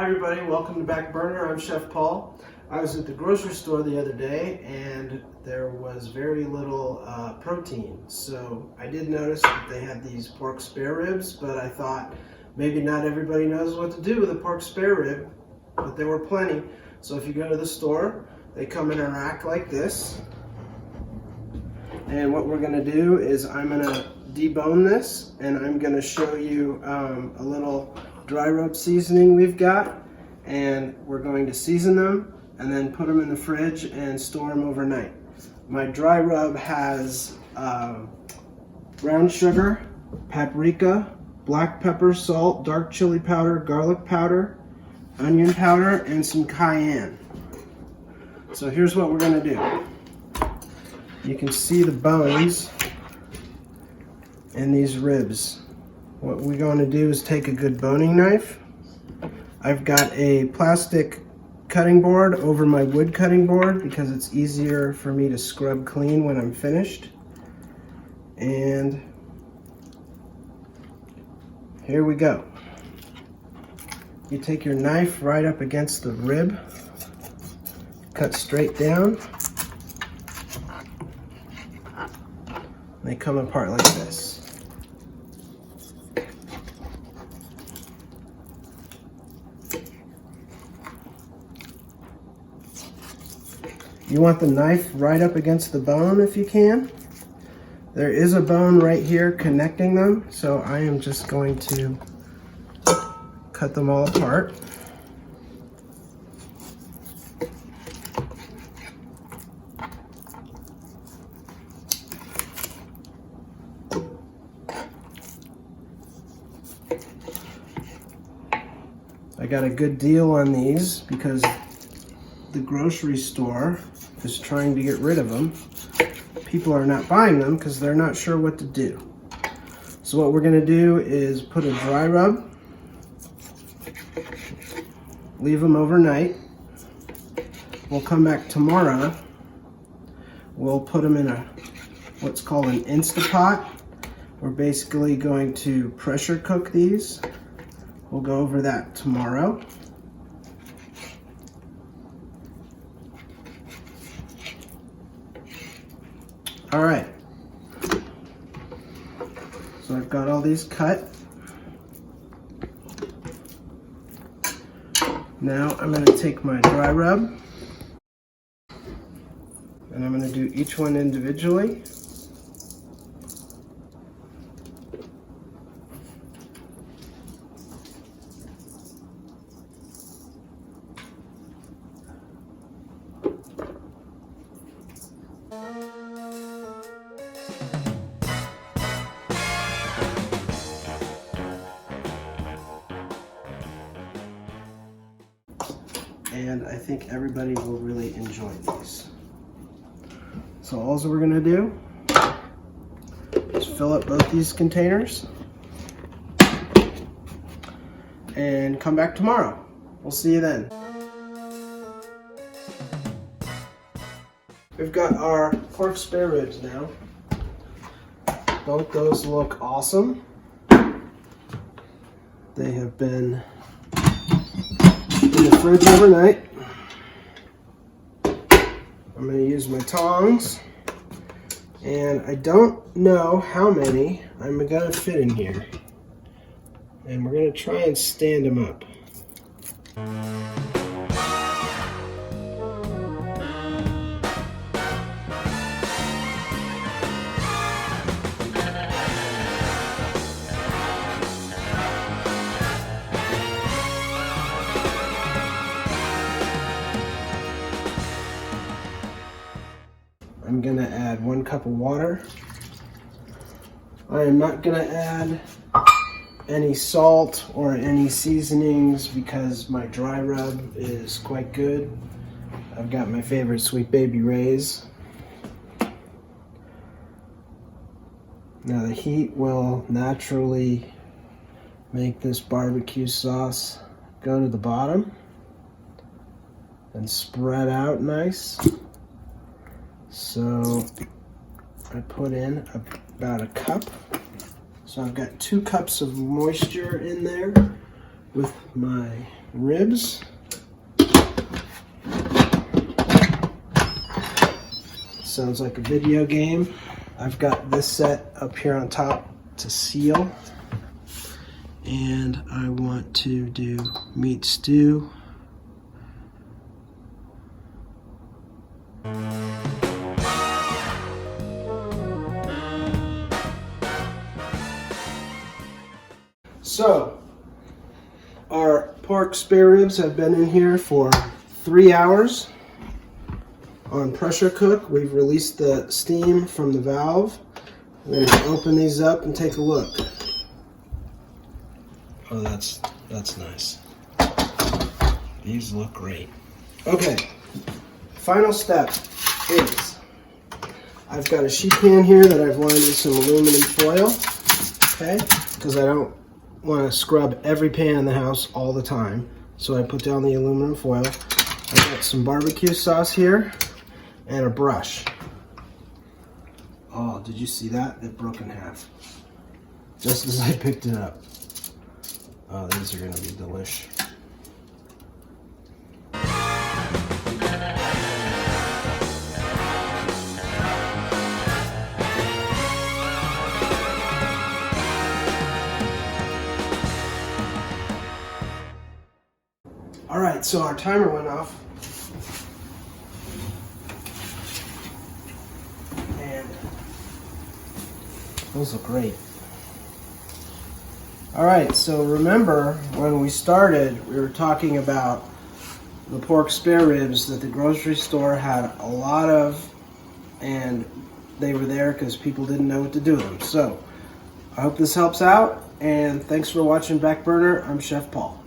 Hi everybody, welcome to Back Burner. I'm Chef Paul. I was at the grocery store the other day and there was very little protein. So I did notice that they had these pork spare ribs, but I thought maybe not everybody knows what to do with a pork spare rib, but there were plenty. So if you go to the store, they come in a rack like this. And what we're gonna do is I'm gonna debone this and I'm gonna show you a little dry rub seasoning we've got, and we're going to season them and then put them in the fridge and store them overnight. My dry rub has brown sugar, paprika, black pepper, salt, dark chili powder, garlic powder, onion powder, and some cayenne. So here's what we're gonna do. You can see the bones in these ribs. What we're going to do is take a good boning knife. I've got a plastic cutting board over my wood cutting board because it's easier for me to scrub clean when I'm finished. And here we go. You take your knife right up against the rib, cut straight down. They come apart like this. You want the knife right up against the bone if you can. There is a bone right here connecting them, so I am just going to cut them all apart. I got a good deal on these because the grocery store is trying to get rid of them. People are not buying them because they're not sure what to do. So what we're going to do is put a dry rub, leave them overnight. We'll come back tomorrow. We'll put them in what's called an Instapot. We're basically going to pressure cook these. We'll go over that tomorrow. All right, so I've got all these cut. Now I'm going to take my dry rub and I'm going to do each one individually. And I think everybody will really enjoy these. So all we're gonna do is fill up both these containers and come back tomorrow. We'll see you then. We've got our pork spare ribs now. Both those look awesome. They have been in the fridge overnight. I'm going to use my tongs, and I don't know how many I'm going to fit in here. And we're going to try and stand them up. I'm going to add 1 cup of water. I am not going to add any salt or any seasonings because my dry rub is quite good. I've got my favorite Sweet Baby Ray's. Now the heat will naturally make this barbecue sauce go to the bottom and spread out nice. So I put in about a cup. So I've got 2 cups of moisture in there. with my ribs. Sounds like a video game. I've got this set up here on top to seal. And I want to do meat stew. So, our pork spare ribs have been in here for 3 hours on pressure cook. We've released the steam from the valve. I'm going to open these up and take a look. Oh, that's nice. These look great. Okay, final step is I've got a sheet pan here that I've lined with some aluminum foil, okay, because I don't want to scrub every pan in the house all the time. So I put down the aluminum foil. I've got some barbecue sauce here and a brush. Oh, did you see that? It broke in half. Just as I picked it up. Oh, these are going to be delish. All right, so our timer went off. And those look great. All right, so remember when we started, we were talking about the pork spare ribs that the grocery store had a lot of, and they were there because people didn't know what to do with them. So I hope this helps out, and thanks for watching Back Burner. I'm Chef Paul.